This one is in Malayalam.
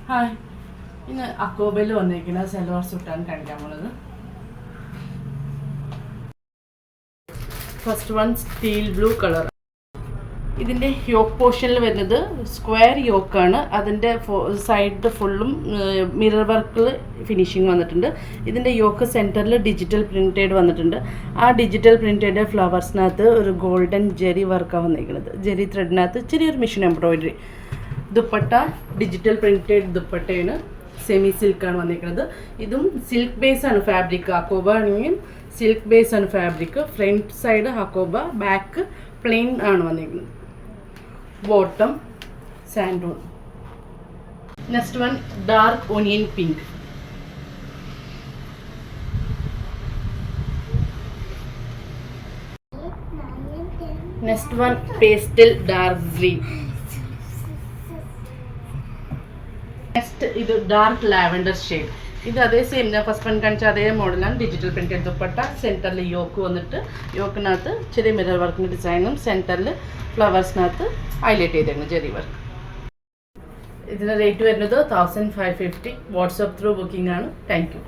ഹായ്, ഇന്ന് അക്കോബയിൽ വന്നിരിക്കുന്ന സെൽവാർ സൂട്ടാണ് കാണിക്കാൻ പോകുന്നത്. First one steel blue colour. ഇതിൻ്റെ യോക്ക് പോർഷനിൽ വരുന്നത് സ്ക്വയർ യോക്കാണ്. അതിൻ്റെ സൈഡ് ഫുള്ളും മിറർ വർക്കിൽ ഫിനിഷിങ് വന്നിട്ടുണ്ട്. ഇതിൻ്റെ യോക്ക് സെൻറ്ററിൽ ഡിജിറ്റൽ പ്രിൻറ്റഡ് വന്നിട്ടുണ്ട്. ആ ഡിജിറ്റൽ പ്രിൻറ്റഡ് ഫ്ലവേഴ്സിനകത്ത് ഒരു ഗോൾഡൻ ജെറി വർക്കാണ് വന്നിരിക്കുന്നത്. ജെറി ത്രെഡിനകത്ത് ചെറിയൊരു machine embroidery. Dupatta digital printed ദുപ്പട്ടയാണ്. സെമി സിൽക്കാണ് വന്നിരിക്കുന്നത്. ഇതും സിൽക്ക് ബേസ് ആണ് ഫാബ്രിക്. ഹക്കോബ ആണെങ്കിൽ സിൽക്ക് ബേസ് ആണ് fabric. Front side hakoba, back plain ആണ് വന്നിരിക്കുന്നത്. ബോട്ടം സാൻഡൂൺ. Next one dark onion pink. Next one pastel dark green. Next ഇത് ഡാർക്ക് ലാവൻഡർ ഷെയ്ഡ്. ഇത് അതേ സെയിം ഞാൻ ഫസ്റ്റ് വൺ കാണിച്ച അതേ മോഡലാണ്. Digital printed dupatta. സെൻറ്ററിൽ യോക്ക് വന്നിട്ട് യോക്കിനകത്ത് ചെറിയ മിറർ വർക്കിൻ്റെ ഡിസൈനും സെൻറ്ററിൽ ഫ്ലവേഴ്സിനകത്ത് ഹൈലൈറ്റ് ചെയ്തേക്കുന്നു ചെറിയ വർക്ക്. ഇതിൻ്റെ റേറ്റ് വരുന്നത് 1550. വാട്സപ്പ് ത്രൂ ബുക്കിംഗ് ആണ്. Thank you.